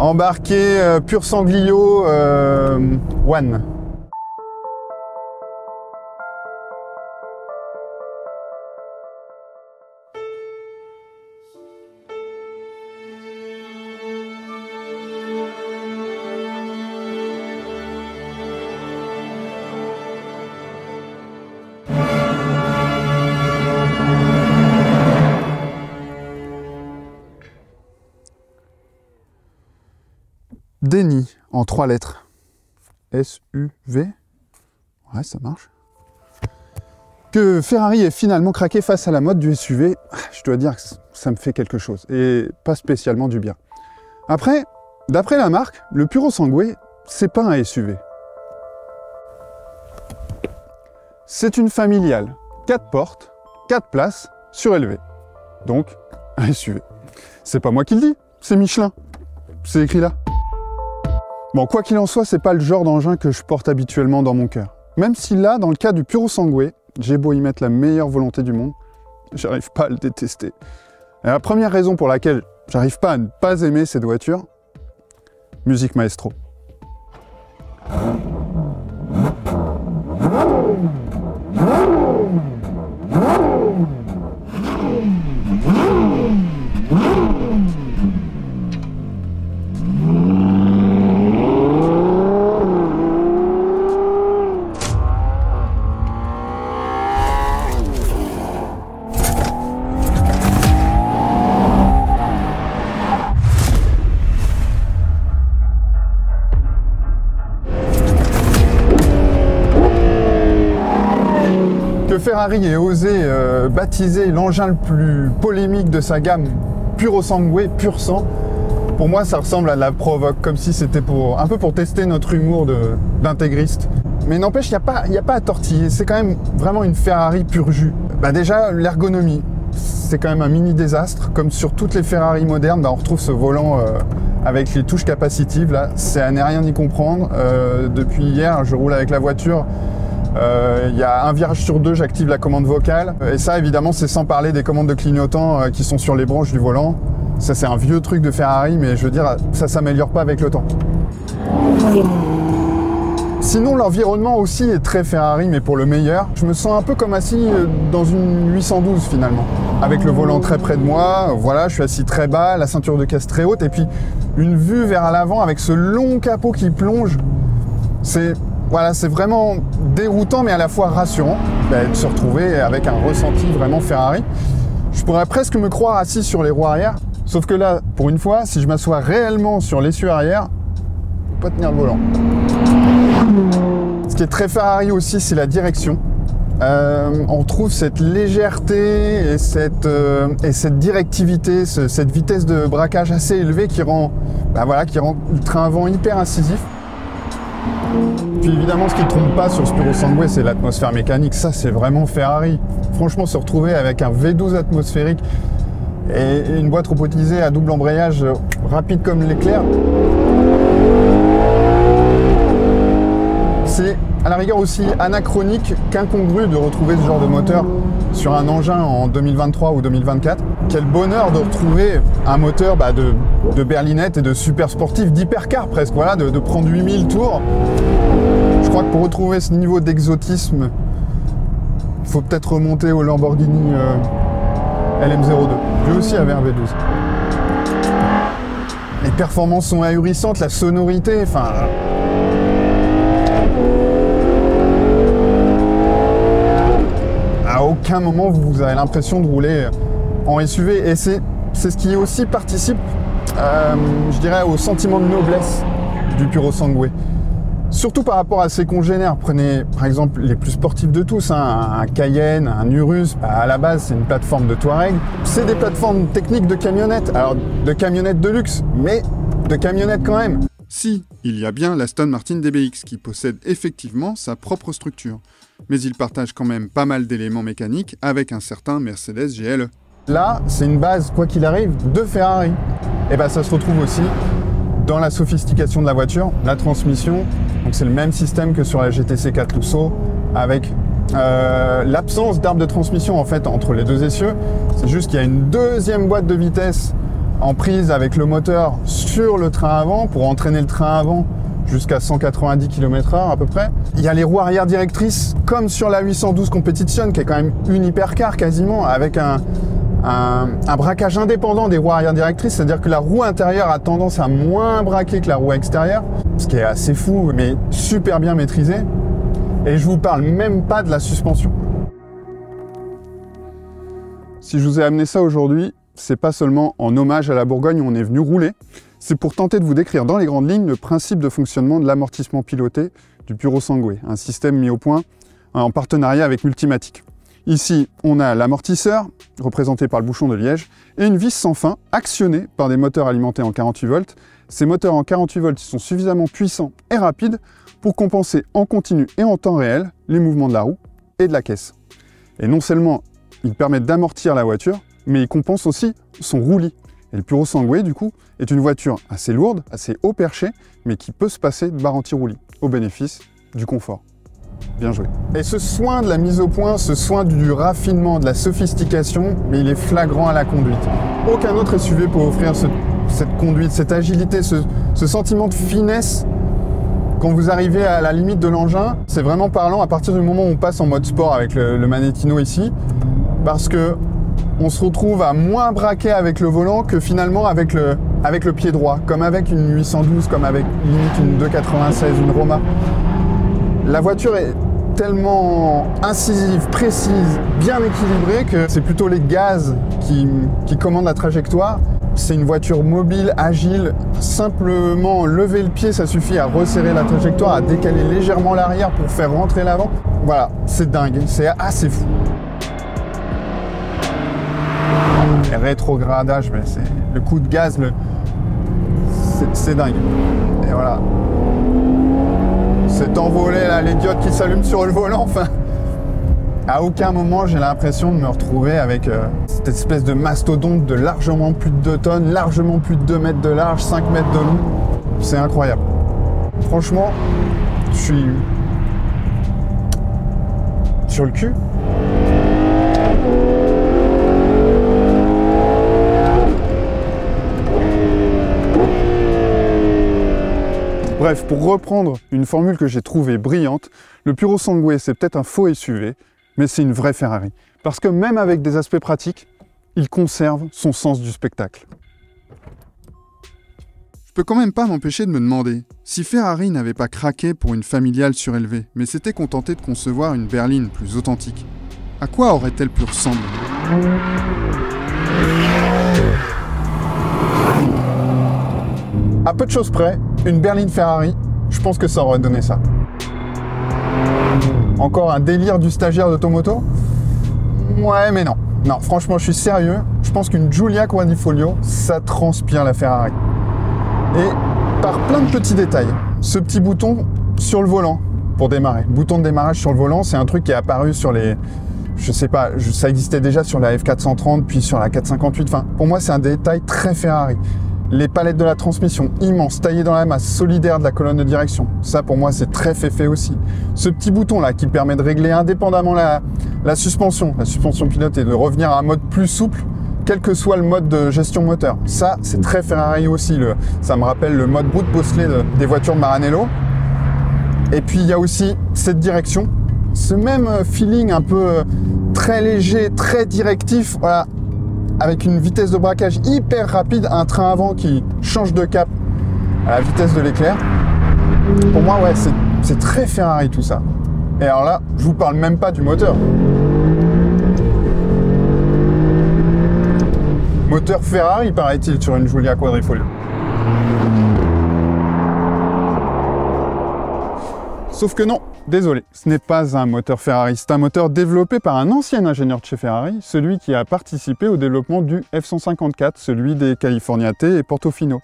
Embarqué Pur Sanglio One. Déni en 3 lettres. S-U-V. Ouais, ça marche. Que Ferrari ait finalement craqué face à la mode du SUV, je dois dire que ça me fait quelque chose. Et pas spécialement du bien. Après, d'après la marque, le Purosangue, c'est pas un SUV. C'est une familiale. 4 portes, 4 places, surélevée. Donc, un SUV. C'est pas moi qui le dis, c'est Michelin. C'est écrit là. Bon, quoi qu'il en soit, c'est pas le genre d'engin que je porte habituellement dans mon cœur. Même si là, dans le cas du Purosangue, j'ai beau y mettre la meilleure volonté du monde, j'arrive pas à le détester. Et la première raison pour laquelle j'arrive pas à ne pas aimer cette voiture, musique maestro. Que Ferrari ait osé baptiser l'engin le plus polémique de sa gamme Purosangue, pur sang, pour moi ça ressemble à de la provoque, comme si c'était un peu pour tester notre humour d'intégriste. Mais n'empêche, il n'y a pas à tortiller, c'est quand même vraiment une Ferrari pur jus. Bah déjà, l'ergonomie, c'est quand même un mini désastre, comme sur toutes les Ferrari modernes, on retrouve ce volant avec les touches capacitives, là, c'est à ne rien y comprendre. Depuis hier, je roule avec la voiture. Il y a un virage sur 2, j'active la commande vocale. Et ça, évidemment, c'est sans parler des commandes de clignotants qui sont sur les branches du volant. Ça, c'est un vieux truc de Ferrari, mais je veux dire, ça s'améliore pas avec le temps. Sinon, l'environnement aussi est très Ferrari, mais pour le meilleur. Je me sens un peu comme assis dans une 812, finalement. Avec le volant très près de moi, voilà, je suis assis très bas, la ceinture de caisse très haute, et puis une vue vers l'avant avec ce long capot qui plonge. Voilà, c'est vraiment déroutant, mais à la fois rassurant de se retrouver avec un ressenti vraiment Ferrari. Je pourrais presque me croire assis sur les roues arrière, sauf que là, pour une fois, si je m'assois réellement sur l'essieu arrière, je peux pas tenir le volant. Ce qui est très Ferrari aussi, c'est la direction. On trouve cette légèreté et cette directivité, cette vitesse de braquage assez élevée qui rend le train avant hyper incisif. Puis évidemment, ce qui ne trompe pas sur ce Purosangue, c'est l'atmosphère mécanique. Ça, c'est vraiment Ferrari. Franchement, se retrouver avec un V12 atmosphérique et une boîte robotisée à double embrayage rapide comme l'éclair, c'est à la rigueur aussi anachronique qu'incongru de retrouver ce genre de moteur sur un engin en 2023 ou 2024. Quel bonheur de retrouver un moteur de berlinette et de super sportif, d'hypercar presque, voilà, de prendre 8000 tours. Je crois que pour retrouver ce niveau d'exotisme, il faut peut-être remonter au Lamborghini LM02. Lui aussi avait un V12. Les performances sont ahurissantes, la sonorité, enfin... À aucun moment vous avez l'impression de rouler en SUV, et c'est ce qui aussi participe, je dirais, au sentiment de noblesse du Purosangue. Surtout par rapport à ses congénères. Prenez par exemple les plus sportifs de tous, un Cayenne, un Urus, à la base c'est une plateforme de Touareg. C'est des plateformes techniques de camionnettes, alors de camionnettes de luxe, mais de camionnettes quand même. Si, il y a bien l'Aston Martin DBX qui possède effectivement sa propre structure, mais il partage quand même pas mal d'éléments mécaniques avec un certain Mercedes GLE. Là, c'est une base, quoi qu'il arrive, de Ferrari. Et ben ça se retrouve aussi dans la sophistication de la voiture, la transmission. Donc c'est le même système que sur la GTC 4 Tucson, avec l'absence d'arbre de transmission en fait entre les deux essieux. C'est juste qu'il y a une deuxième boîte de vitesse en prise avec le moteur sur le train avant pour entraîner le train avant jusqu'à 190 km/h à peu près. Il y a les roues arrière directrices comme sur la 812 Competition qui est quand même une hypercar quasiment avec un braquage indépendant des roues arrière directrices, c'est-à-dire que la roue intérieure a tendance à moins braquer que la roue extérieure, ce qui est assez fou mais super bien maîtrisé. Et je vous parle même pas de la suspension. Si je vous ai amené ça aujourd'hui, c'est pas seulement en hommage à la Bourgogne où on est venu rouler, c'est pour tenter de vous décrire dans les grandes lignes le principe de fonctionnement de l'amortissement piloté du Purosangue, un système mis au point en partenariat avec Multimatic. Ici, on a l'amortisseur, représenté par le bouchon de liège, et une vis sans fin, actionnée par des moteurs alimentés en 48 volts. Ces moteurs en 48 volts sont suffisamment puissants et rapides pour compenser en continu et en temps réel les mouvements de la roue et de la caisse. Et non seulement ils permettent d'amortir la voiture, mais ils compensent aussi son roulis. Et le Purosangue, du coup, est une voiture assez lourde, assez haut perché, mais qui peut se passer de barre anti-roulis, au bénéfice du confort. Bien joué. Et ce soin de la mise au point, ce soin du raffinement, de la sophistication, mais il est flagrant à la conduite. Aucun autre SUV peut offrir cette conduite, cette agilité, ce sentiment de finesse. Quand vous arrivez à la limite de l'engin, c'est vraiment parlant à partir du moment où on passe en mode sport avec le Manettino ici, parce que on se retrouve à moins braquer avec le volant que finalement avec le pied droit, comme avec une 812, comme avec limite une 296, une Roma. La voiture est tellement incisive, précise, bien équilibrée que c'est plutôt les gaz qui commandent la trajectoire. C'est une voiture mobile, agile, simplement lever le pied, ça suffit à resserrer la trajectoire, à décaler légèrement l'arrière pour faire rentrer l'avant. Voilà, c'est dingue, c'est assez fou. Et rétrogradage, mais c'est le coup de gaz, c'est dingue. Et voilà. Cet envolé là, les diodes qui s'allument sur le volant, enfin. À aucun moment j'ai l'impression de me retrouver avec cette espèce de mastodonte de largement plus de 2 tonnes, largement plus de 2 mètres de large, 5 mètres de long. C'est incroyable. Franchement, je suis sur le cul. Bref, pour reprendre une formule que j'ai trouvée brillante, le Purosangue c'est peut-être un faux SUV, mais c'est une vraie Ferrari. Parce que même avec des aspects pratiques, il conserve son sens du spectacle. Je peux quand même pas m'empêcher de me demander si Ferrari n'avait pas craqué pour une familiale surélevée, mais s'était contenté de concevoir une berline plus authentique. À quoi aurait-elle pu ressembler ? À peu de choses près, une berline Ferrari, je pense que ça aurait donné ça. Encore un délire du stagiaire d'Automoto? Ouais, mais non. Non, franchement, je suis sérieux. Je pense qu'une Giulia Quadrifoglio, ça transpire la Ferrari. Et par plein de petits détails. Ce petit bouton sur le volant pour démarrer. Le bouton de démarrage sur le volant, c'est un truc qui est apparu sur les... Je sais pas, ça existait déjà sur la F430, puis sur la 458. Enfin, pour moi, c'est un détail très Ferrari. Les palettes de la transmission, immenses, taillées dans la masse, solidaires de la colonne de direction. Ça, pour moi, c'est très fait aussi. Ce petit bouton-là qui permet de régler indépendamment la suspension pilote et de revenir à un mode plus souple, quel que soit le mode de gestion moteur. Ça, c'est très Ferrari aussi. Ça me rappelle le mode Brute Bosley des voitures de Maranello. Et puis, il y a aussi cette direction. Ce même feeling un peu très léger, très directif. Voilà. Avec une vitesse de braquage hyper rapide, un train avant qui change de cap à la vitesse de l'éclair. Pour moi, ouais, c'est très Ferrari tout ça. Et alors là, je vous parle même pas du moteur. Moteur Ferrari, paraît-il, sur une Giulia Quadrifoglio. Sauf que non, désolé, ce n'est pas un moteur Ferrari, c'est un moteur développé par un ancien ingénieur de chez Ferrari, celui qui a participé au développement du F-154, celui des Californiate et Portofino.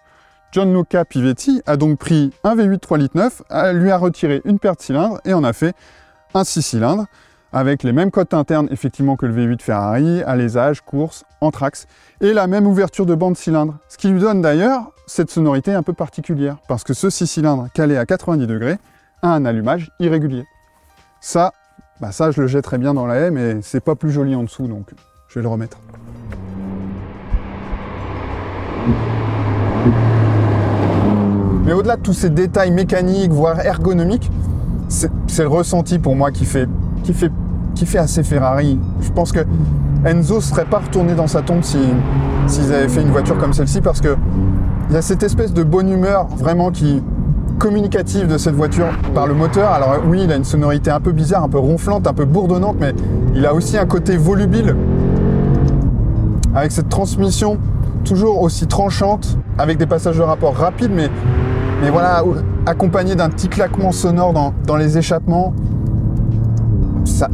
Gianluca Pivetti a donc pris un V8 3,9 litre, lui a retiré une paire de cylindres et en a fait un 6 cylindres, avec les mêmes cotes internes effectivement que le V8 Ferrari, alésage, course, anthrax, et la même ouverture de bande cylindre. Ce qui lui donne d'ailleurs cette sonorité un peu particulière, parce que ce 6 cylindres calé à 90 degrés, a un allumage irrégulier. Ça, je le jetterais bien dans la haie, mais c'est pas plus joli en dessous, donc je vais le remettre. Mais au-delà de tous ces détails mécaniques, voire ergonomiques, c'est le ressenti pour moi qui fait assez Ferrari. Je pense que Enzo ne serait pas retourné dans sa tombe s'ils avaient fait une voiture comme celle-ci, parce que il y a cette espèce de bonne humeur vraiment communicative de cette voiture par le moteur. Alors oui, il a une sonorité un peu bizarre, un peu ronflante, un peu bourdonnante, mais il a aussi un côté volubile, avec cette transmission toujours aussi tranchante, avec des passages de rapport rapides, mais voilà, accompagné d'un petit claquement sonore dans les échappements.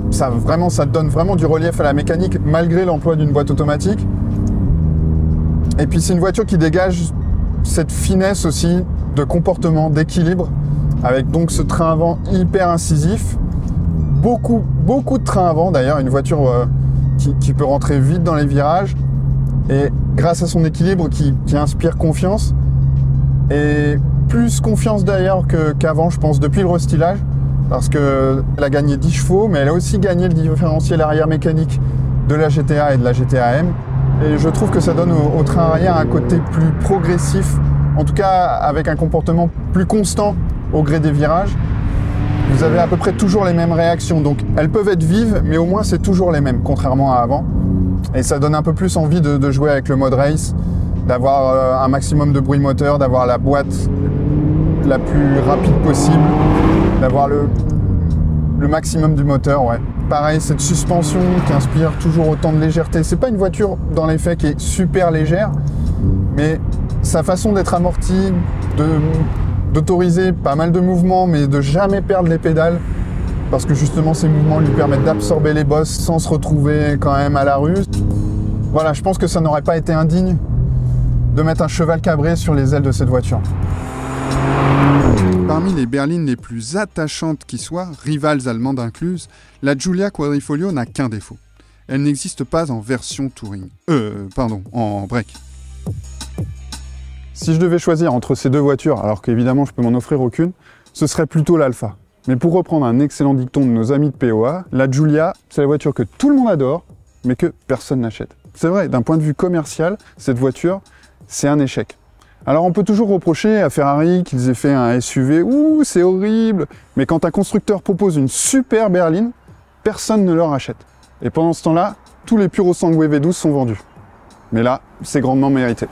Ça donne vraiment du relief à la mécanique, malgré l'emploi d'une boîte automatique. Et puis c'est une voiture qui dégage cette finesse aussi de comportement, d'équilibre, avec donc ce train avant hyper incisif. Beaucoup de trains avant d'ailleurs, une voiture qui peut rentrer vite dans les virages, et grâce à son équilibre qui inspire confiance, et plus confiance d'ailleurs qu'avant, je pense, depuis le restylage, parce qu'elle a gagné 10 chevaux, mais elle a aussi gagné le différentiel arrière mécanique de la GTA et de la GTA M. Et je trouve que ça donne au train arrière un côté plus progressif, en tout cas avec un comportement plus constant au gré des virages. Vous avez à peu près toujours les mêmes réactions, donc elles peuvent être vives, mais au moins c'est toujours les mêmes, contrairement à avant. Et ça donne un peu plus envie de jouer avec le mode race, d'avoir un maximum de bruit moteur, d'avoir la boîte la plus rapide possible, d'avoir le maximum du moteur, ouais. Pareil, cette suspension qui inspire toujours autant de légèreté. C'est pas une voiture dans les faits qui est super légère, mais sa façon d'être amortie, d'autoriser pas mal de mouvements, mais de jamais perdre les pédales, parce que justement ces mouvements lui permettent d'absorber les bosses sans se retrouver quand même à la rue. Voilà, je pense que ça n'aurait pas été indigne de mettre un cheval cabré sur les ailes de cette voiture. Parmi les berlines les plus attachantes qui soient, rivales allemandes incluses, la Giulia Quadrifoglio n'a qu'un défaut. Elle n'existe pas en version touring. En break. Si je devais choisir entre ces deux voitures, alors qu'évidemment je peux m'en offrir aucune, ce serait plutôt l'Alfa. Mais pour reprendre un excellent dicton de nos amis de POA, la Giulia, c'est la voiture que tout le monde adore, mais que personne n'achète. C'est vrai, d'un point de vue commercial, cette voiture, c'est un échec. Alors on peut toujours reprocher à Ferrari qu'ils aient fait un SUV, ouh c'est horrible, mais quand un constructeur propose une super berline, personne ne leur achète. Et pendant ce temps-là, tous les Purosangue V12 sont vendus. Mais là, c'est grandement mérité.